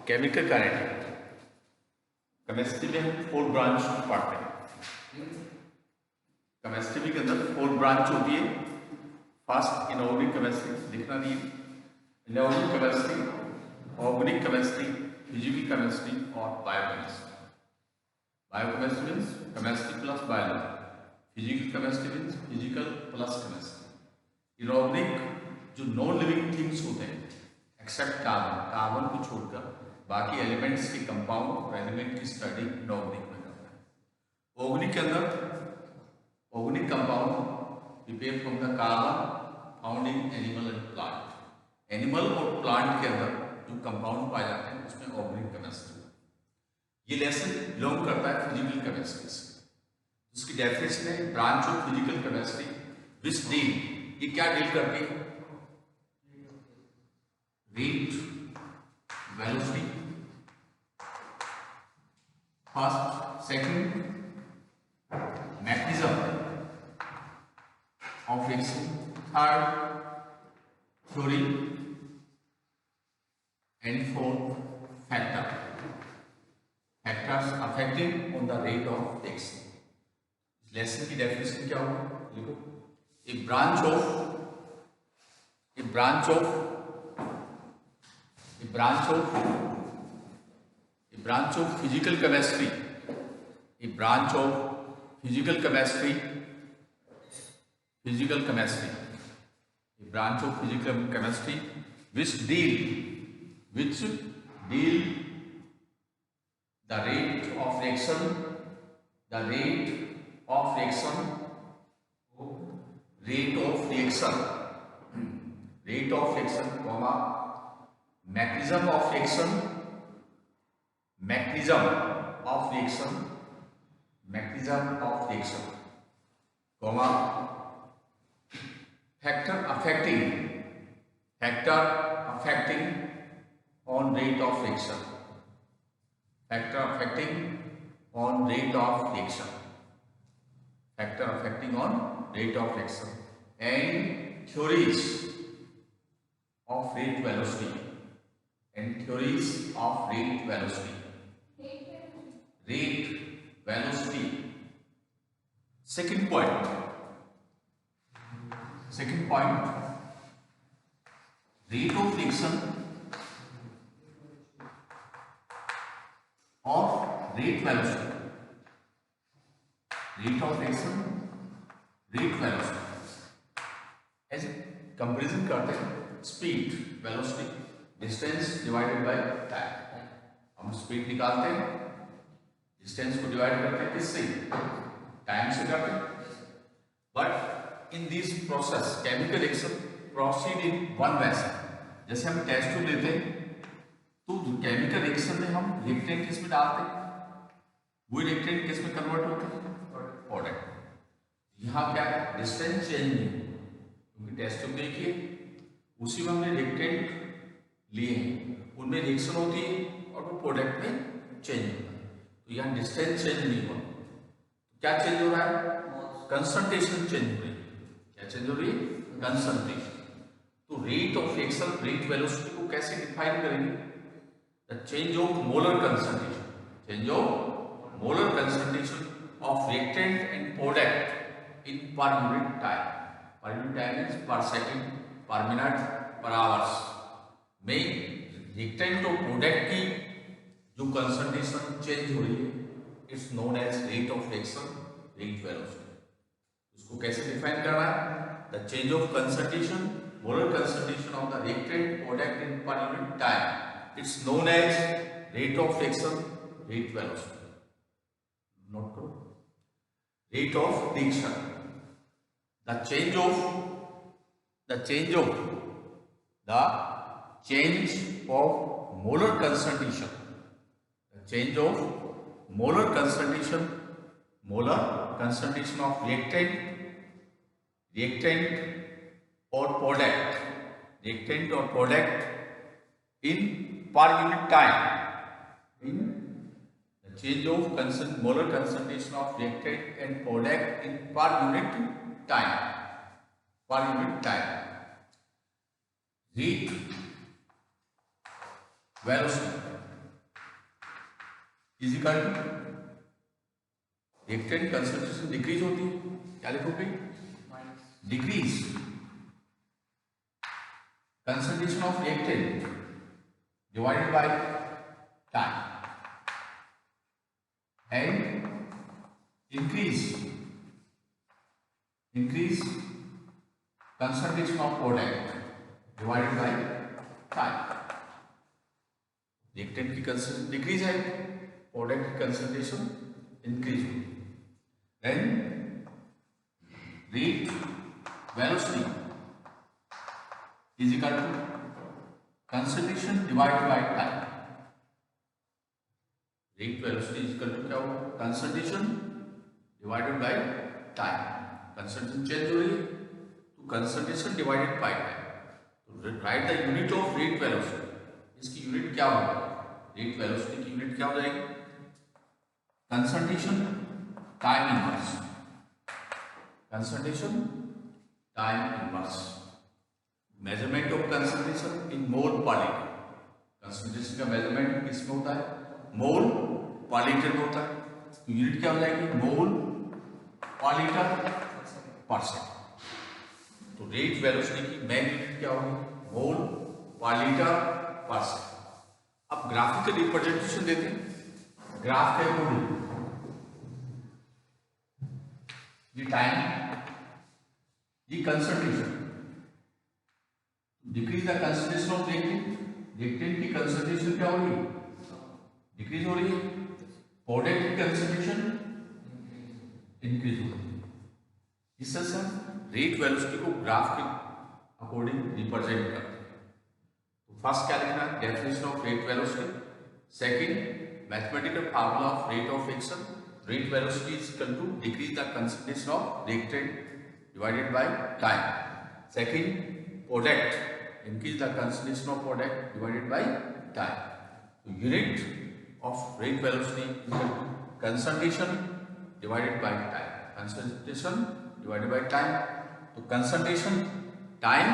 Chemical kinetic. Chemistry में हम 4 branch पढ़ते हैं। केमिस्ट्री के अंदर 4 ब्रांच होती है। फर्स्ट इनऑर्गेनिक केमिस्ट्री, लिखना नहीं है। Inorganic chemistry, organic chemistry, physical chemistry और biochemistry. Biochemistry means chemistry plus biology, physical chemistry means physical plus chemistry. Inorganic जो नॉन लिविंग थिंग्स होते हैं एक्सेप्ट कार्बन को छोड़कर बाकी एलिमेंट्स के कंपाउंड और एलिमेंट की स्टडी इनऑर्गेनिक में करता है। ऑर्गेनिक के अंदर organic compound prepare from the carbon found in animal and plant. Animal और प्लांट के अंदर जो कंपाउंड पाए जाते हैं उसमें ऑर्गेनिक केमिस्ट्री। ये लेसन बिलोंग करता है फिजिकल केमिस्ट्री से। उसकी डेफिनेशन है branch of physical chemistry which deal, ये क्या डील करती है? Rate, velocity, first, second, mechanism of reaction, third, theory and fourth, factor, factors affecting on the rate of reaction. Lesson की डेफिनेशन क्या होगा? लिखो, ए branch of physical chemistry, a branch of physical chemistry, which deal the rate of reaction, comma, mechanism of reaction, comma, factor affecting on rate of reaction, and theories of rate velocity, Second point, rate of reaction or rate velocity. ऐसे comparison करते हैं, speed, velocity, distance divided by time. हम speed निकालते हैं, distance को divide करते हैं किससे? टाइम से करते हैं। But in this process chemical reaction proceed in one method. जैसे हम टेस्ट ट्यूब लेते हैं तो केमिकल रिएक्शन में हम रिएक्टेंट किस में डालते हैं, वो रिएक्टेंट किस में कन्वर्ट होते हैं? प्रोडक्ट। यहाँ क्या है? डिस्टेंस चेंज नहीं, क्योंकि टेस्ट ट्यूब देखिए उसी में हमने रिएक्टेंट लिए हैं, उनमें रिएक्शन होती है और वो प्रोडक्ट में चेंज होता है। तो यहाँ डिस्टेंस चेंज नहीं हुआ, क्या चेंज हो रहा है? कंसंट्रेशन चेंज हो रही है। क्या चेंज हो रही है? कंसंट्रेशन। तो rate of reaction, rate velocity को कैसे डिफाइन करेंगे? The change of molar concentration of reactant and product in per unit time. Per unit time means per second, per minute, per hours में reactant और product की जो concentration change हो रही है, it's known as rate of reaction, rate velocity. उसको कैसे define करना है? The change of concentration, molar concentration of the reactant product in per unit time, it's known as rate of reaction, rate velocity. Note करो, rate of reaction, the change of molar concentration, of reactant or product in per unit time, the change of molar concentration of reactant and product in per unit time, rate velocity, is equal to reactant concentration decrease होती है, क्या लिखोगे? Decrease concentration of reactant divided by time and increase concentration of product divided by time. reactant की concentration decrease है, product की concentration increase होगी. Then rate velocity is equal to concentration divided by time. Rate velocity is equal to क्या होगा? Concentration divided by time. Concentration change हो रही है तो concentration divided by time. तो write the unit of rate velocity. इसकी unit क्या होगा? Rate velocity की यूनिट क्या हो जाएगी? Concentration time inverse. Concentration time inverse. Measurement of concentration in mole पर लीटर. कंसंट्रेशन का मेजरमेंट किसमें होता है? मोल पर लीटर में होता है. तो यूनिट क्या हो जाएगी? मोल पर लीटर पर सेकंड. तो रेट वेलोसिटी की मेन यूनिट क्या होगी? मोल पर लीटर पर सेकंड. अब ग्राफिकल रिप्रेजेंटेशन देते हैं. ग्राफ के अकॉर्डिंग ये टाइम, ये concentration, decrease the concentration of reactant. Reactant की कंसंट्रेशन क्या हो रही है? डिक्रीज हो रही है. प्रोडक्ट की कंसंट्रेशन इंक्रीज हो रही है. इस तरह से रेट वेलोसिटी को ग्राफ के अकॉर्डिंग रिप्रेजेंट करते हैं. तो फर्स्ट क्या लिखना है? Definition of rate velocity. Second, mathematical formula of rate of action. Rate velocity is equal to decrease the concentration of reactant divided by time. Second, product, increase the concentration of product divided by time. So unit of rate velocity is equal to concentration divided by time. Concentration divided by time. तो concentration time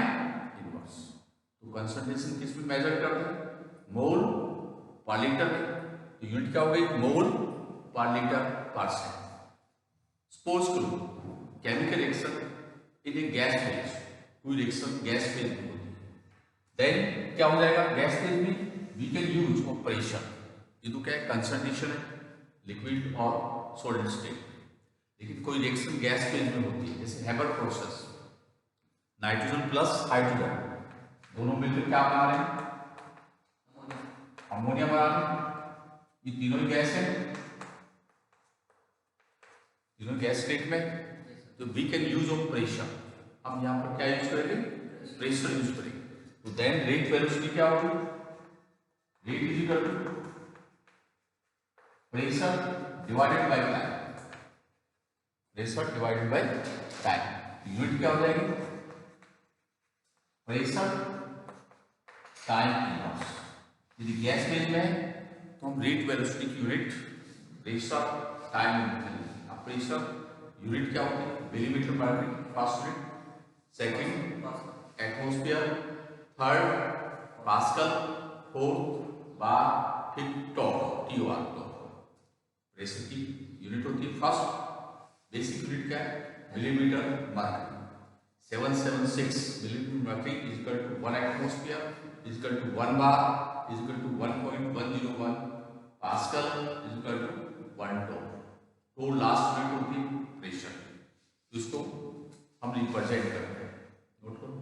inverse. तो concentration किस में major करते हैं? मोल पर litre में. तो unit क्या हो गई? मोल पर लीटर पर सेकंड. सपोज करो chemical reaction in a gas phase, कोई रिएक्शन गैस फेज में, देन क्या हो जाएगा? गैस फेज में we can use of pressure. ये तो क्या है? कंसंट्रेशन है, लिक्विड और सॉलिड स्टेट. लेकिन कोई रिएक्शन गैस फेज में होती है, जैसे Haber process, nitrogen plus hydrogen दोनों मिलकर क्या बना रहे हैं? अमोनिया बना रहे हैं. ये तीनों ही गैस है, तीनों गैस स्टेट में. तो we can use of pressure. हम यहाँ पर क्या यूज करेंगे? प्रेशर यूज करेंगे. तो देन रेट वेलोसिटी क्या होगी? Rate is equal to pressure divided by time. Pressure divided by time. Unit क्या हो जाएगी? Pressure time inverse. यदि गैस फेज में है तो हम रेट वेलोसिटी की यूनिट प्रेशर टाइम लिखेंगे. अब प्रेशर यूनिट क्या होती है? Millimetre mercury first unit, second atmosphere, third pascal, fourth bar, fifth torr, TOR. Pressure की यूनिट होती है फर्स्ट. बेसिक यूनिट क्या है? Millimetre mercury. 776 millimetre mercury is equal to 1 atmosphere is equal to 1 bar is equal to 1.101 pascal is equal to 1 torr. तो last unit होती है pressure. इसको हम रिप्रेजेंट करते हैं. नोट करो.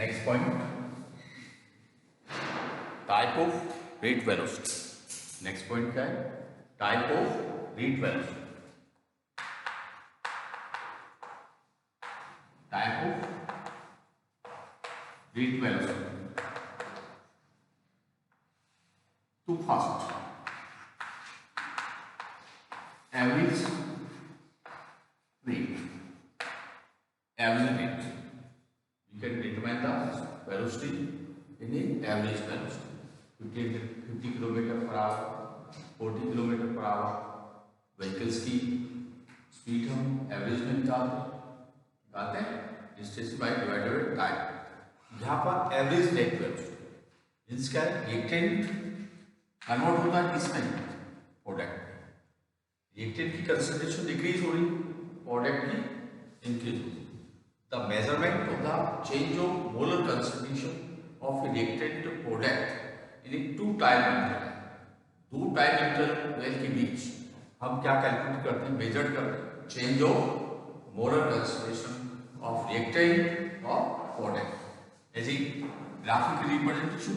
Next point, type of rate velocity. Next point क्या है? Type of rate velocity. Type of rate velocity. Too fast. Average rate. Average rate. You can determine the velocity in the average velocity. 50 kilometre per hour, 40 kilometre per hour vehicles की speed हम average में निकालते हैं distance by divided by time. यहाँ पर average rate velocity means क्या है? Reactant convert होता है किसमें? प्रोडक्ट। रिएक्टेंट की कंसंट्रेशन डिक्रीज हो रही, प्रोडक्ट की इंक्रीज हो रही। The measurement of the change of molar concentration of reactant product into time interval, दो टाइम इंटरवल के बीच हम क्या कैलकुलेट करते हैं? मेजर करते हैं change of molar concentration of reactant और product as a graphical representation.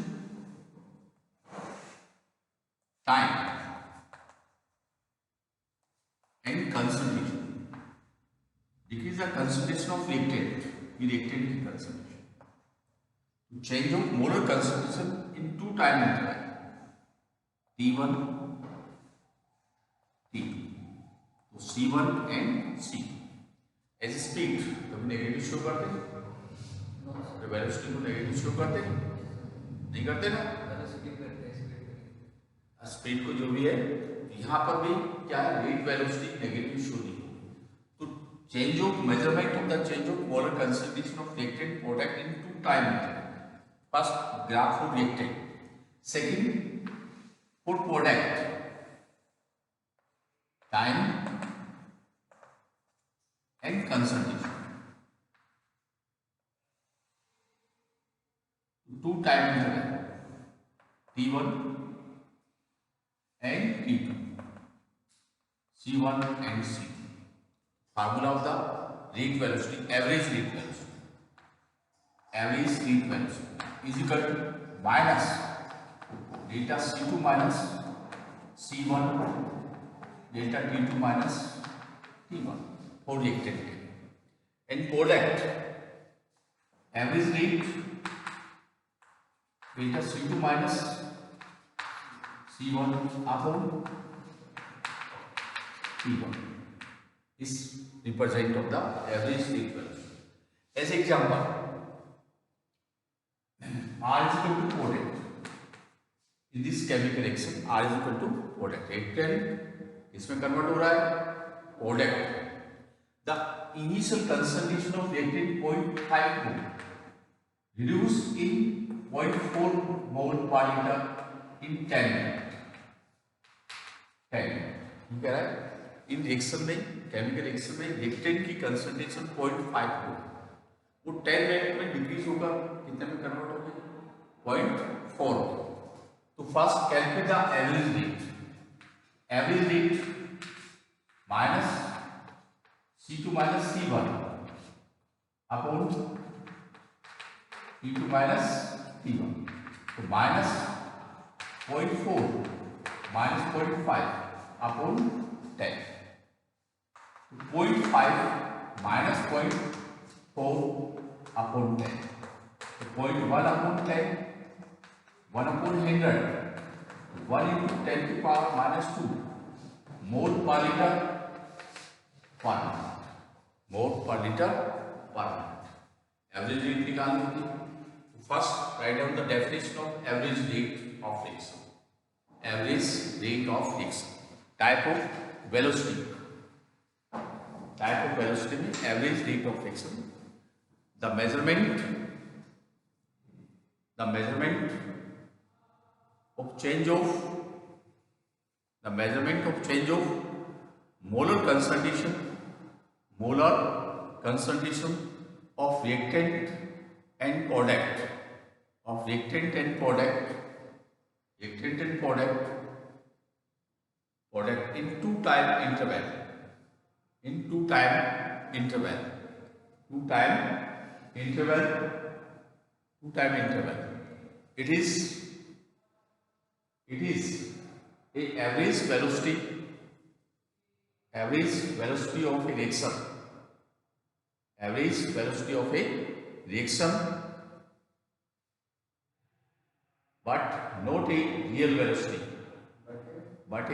Time and concentration, decrease the concentration of reactant, reactant की concentration, change of molar concentration in two time interval T1 T2, तो C1 and C2 as speed कभी negative show करते हैं, velocity को negative show करते हैं, नहीं करते ना? स्पीड को जो भी है, यहाँ पर भी क्या है? रेट वेलोसिटी नेगेटिव शो नहीं। Change of measurement of the change of molar concentration of reactant product in two time interval. First graph for reactant, second for product, time and concentration. Two time interval T1 and T2, C1 and C2. Formula of the rate velocity, average rate velocity. Average rate velocity is equal to minus delta C2 minus C1 delta T2 minus T1 for reactant. And product, average rate delta C2 minus C1 upon T1 is represent of the average rate velocity. As example, R is equal to product. In this chemical reaction, R is equal to product. Reactant इसमें convert हो रहा है product. The initial concentration of reactant 0.5 mol reduced in 0.4 mol per liter in 10 minutes. 10 minutes. कह रहा है इन reaction में, chemical reaction में reactant की कंसंट्रेशन 0.5 हो, वो 10 मिनट में डिक्रीज होगा, कितने में कन्वर्ट होगी? 0.4। तो first calculate the average rate. Average rate minus C2 minus C1 upon T2 minus T1, तो minus 0.4 minus 0.5 upon 10, 0.5 minus 0.4 upon 10, so 0.1 upon 10, 1 upon 100, 1 into 10 to power minus 2 mole per liter per minute, mole per liter per minute. Average rate निकालनी होगी। First write down the definition of average rate of reaction. Average rate of reaction. Type of velocity. Type of velocity means average rate of reaction. The measurement of change of molar concentration of reactant and product in two time interval two time interval two time interval. It is a average velocity of a reaction, but not a real velocity, not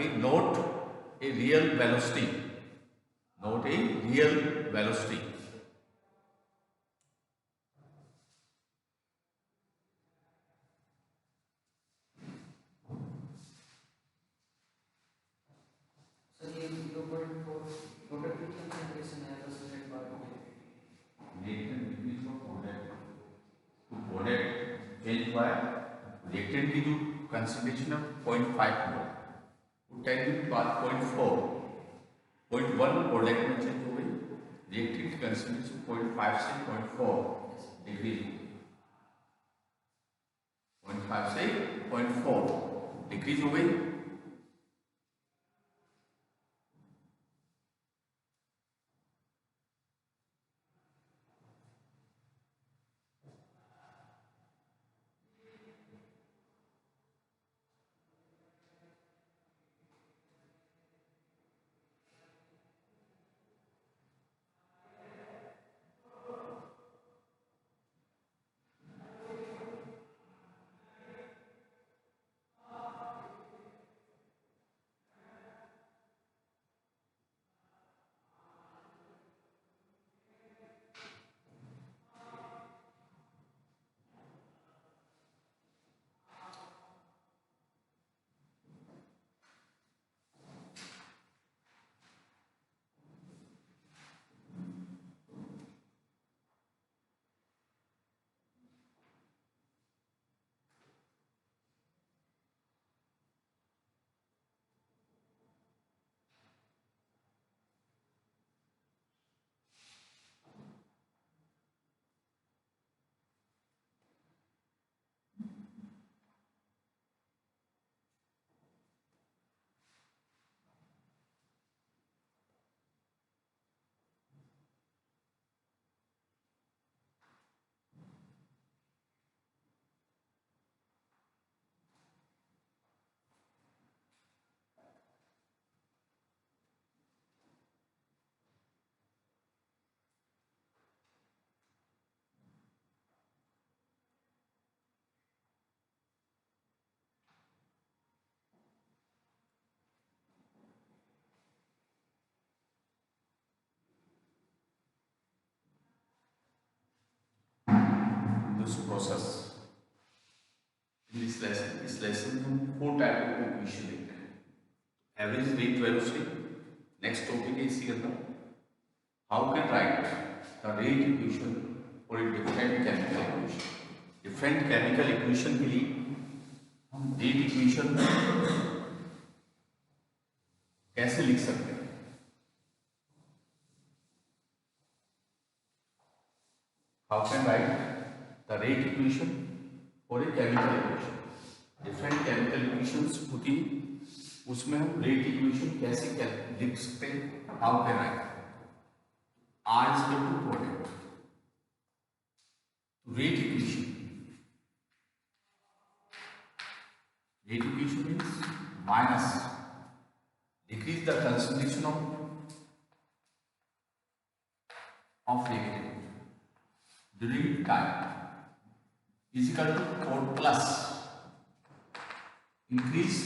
a real velocity. So ये 0.4 productivity concentration है percentage part में. Reactant decrease of product to product change by reactant की जो concentration है 0.5 मोल, वो 10 के बाद 0.1 product में चेंज हो गई, रिएक्टेंट की concentration 0.5 से 0.4 डिक्रीज हो गई, 0.5 से 0.4 डिक्रीज हो गई। This process in this lesson में हम 4 टाइप के इक्वेशन देखते हैं। Average rate velocity next topic है इसी के अंदर। How can write the rate equation for a different chemical equation के लिए हम रेट इक्वेशन कैसे लिख सकते हैं? How can write the rate equation for a chemical equation, different chemical equations होती है, उसमें हम rate equation कैसे लिख सकते हैं? How can I? R is equal to product. Rate equation means minus decrease the concentration of reactant during time is equal to 4 plus increase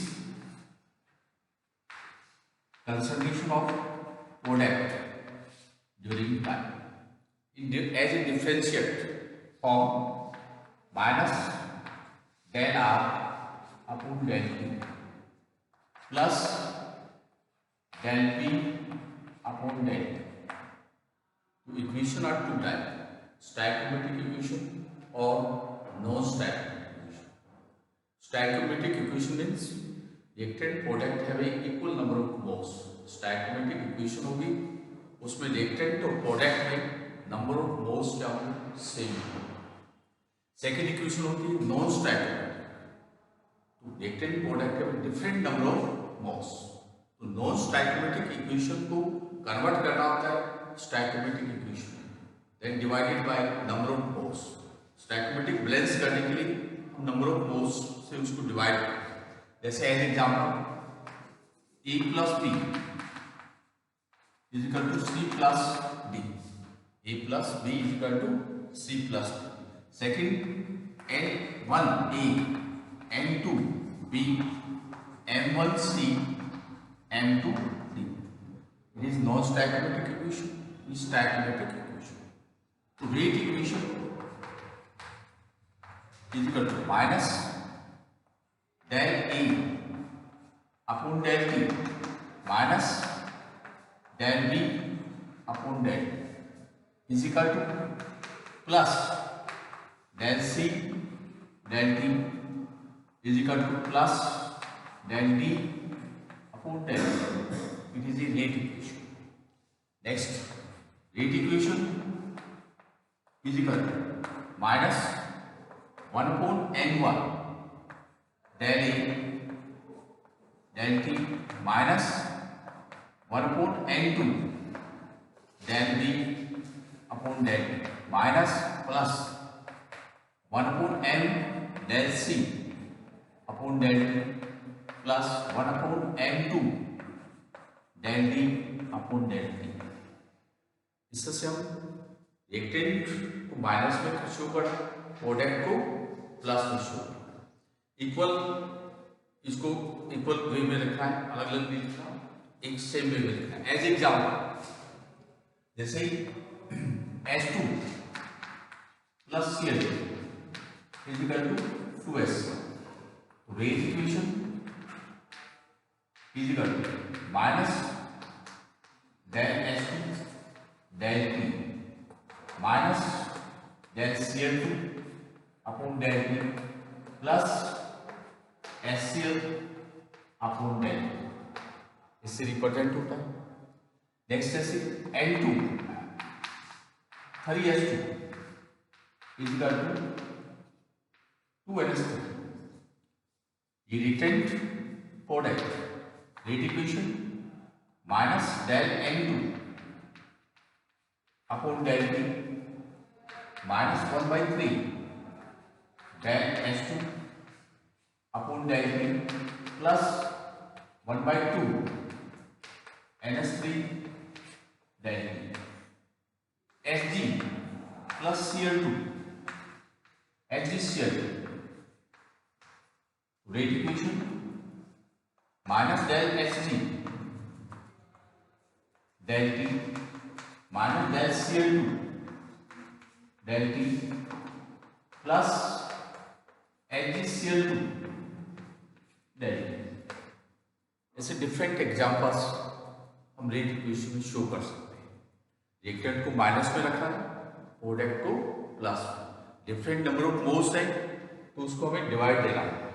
concentration of product during time as a differentiate form minus del R upon del P plus del P upon del T. So equation are two types, stoichiometric equation or non-stoichiometric equation. Stoichiometric equation means reactant product have a equal number of moles. Stoichiometric equation होगी, उसमें reactant और product में number of moles क्या होंगे? Same होंगे। Second equation होती है non-stoichiometric, तो reactant product have different number of moles. तो non-stoichiometric equation को convert करना होता है stoichiometric equation, then divided by number of moles. Stoichiometric balance करने के लिए हम नंबर ऑफ मोल्स से उसको डिवाइड करते हैं। जैसे as example A plus B is equal to C plus D. A plus B is equal to C plus D. Second, N1 A, N2 B, M1 C, M2 D. It is non-stoichiometric equation. It is stoichiometric equation. So rate equation is equal to minus del A upon del T minus del B upon del T is equal to plus del C del T is equal to plus del D upon del T. It is a rate equation. Next, rate equation is equal to minus 1 upon N1 del A del T minus 1 upon N2 del B upon del T minus plus 1 upon N del C upon del T plus 1 upon N2 del D upon del T. इससे हम reactant को minus में show कर, product को plus में show कर। Equal, इसको equal वे में रखा है, अलग अलग नहीं लिखा, एक सेम वे में लिखा है। एज एग्जाम्पल जैसे H2 plus Cl2 is equal to 2S, तो rate equation is equal to minus del H2 del T minus del Cl2 upon del T plus HCl upon del T, इससे represent होता है। Next जैसे N2 3H2 is equal to 2NH3, ये reactant product rate equation minus del N2 upon del T minus 1/3 del H2 upon del T plus 1/2 NH3 del T. Hg plus Cl2 HgCl2, rate equation minus del Hg del T minus del Cl2 del T plus HgCl2 del T। ऐसे different examples हम rate equation में show कर सकते हैं। Reactant को minus में रखा है, प्रोडक्ट को प्लस में। डिफरेंट नंबर ऑफ मोल्स है तो उसको हमें डिवाइड देना होगा।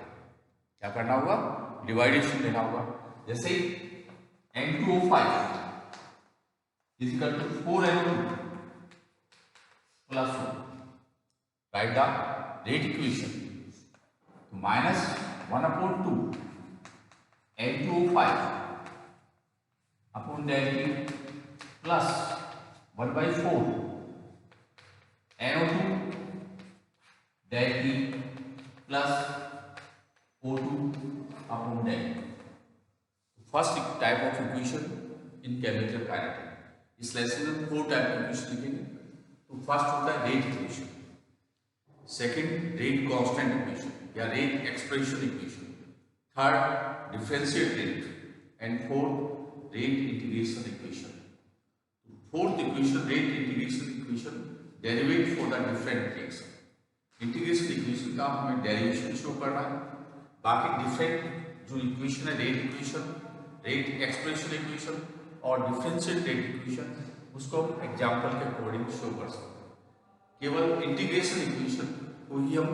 क्या करना होगा? डिवाइडेशन देना होगा। जैसे N2O5 is equal to 4N2 plus 1. Write the rate equation. Minus 1 upon 2 N2O5 upon del T plus 1/4 NO2 del T plus O2 upon del T. First type of equation in chemical kinetics. इस lesson में 4 type के equation लिखेंगे। तो first होता है rate equation, second rate constant equation या rate expression equation, third differential rate and fourth rate integration equation. Fourth equation rate integration equation derivate for the different rates. Integration equation का हमें derivation show करना है। बाकी different जो equation है, rate equation, rate expression equation और differential rate equation, उसको हम एग्जाम्पल के अकॉर्डिंग शो कर सकते हैं। केवल इंटीग्रेशन इक्वेशन को ही हम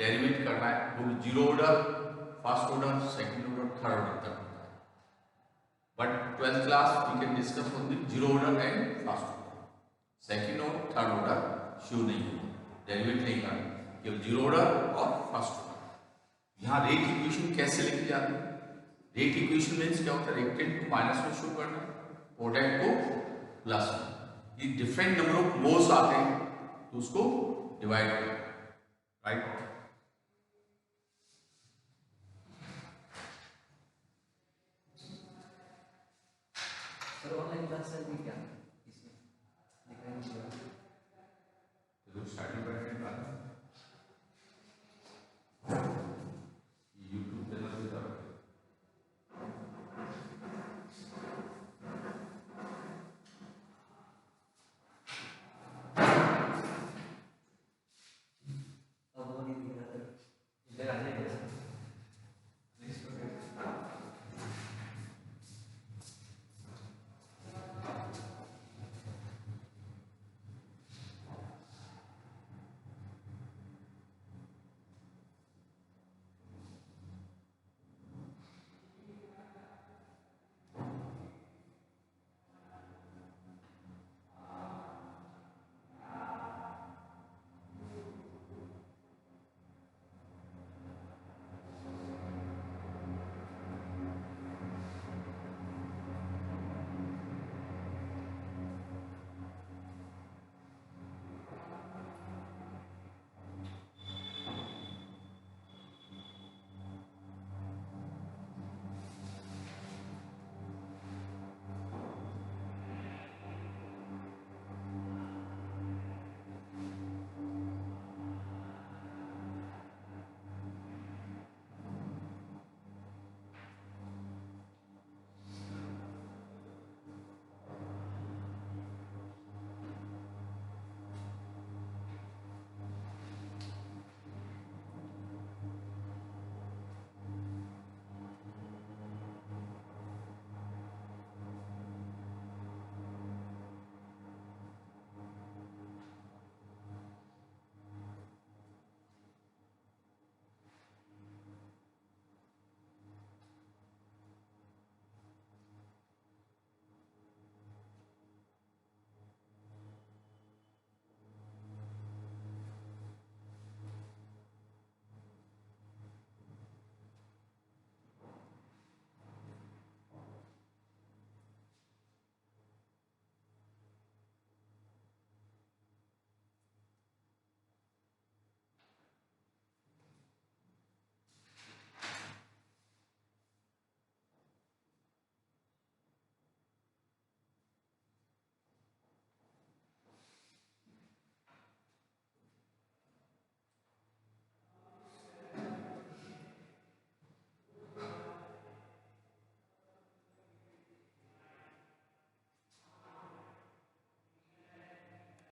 डेरिवेट करना है, वो भी zero order, first order, second order, third order तक होता है। But 12th class we can discuss on the zero order and first order. Second और थर्ड ऑर्डर शो नहीं होगा, डेरिवेट नहीं करना, केवल जीरो ऑर्डर और फर्स्ट ऑर्डर। यहाँ रेट इक्वेशन कैसे लिखी जाती है? रेट इक्वेशन मीन्स क्या होता है? रिएक्टेंट को माइनस में शो करना, प्रोडक्ट को प्लस में। ये डिफरेंट नंबर ऑफ मोल्स आते हैं तो उसको डिवाइड करना। राइट। सर ऑनलाइन क्लास चल रही क्या?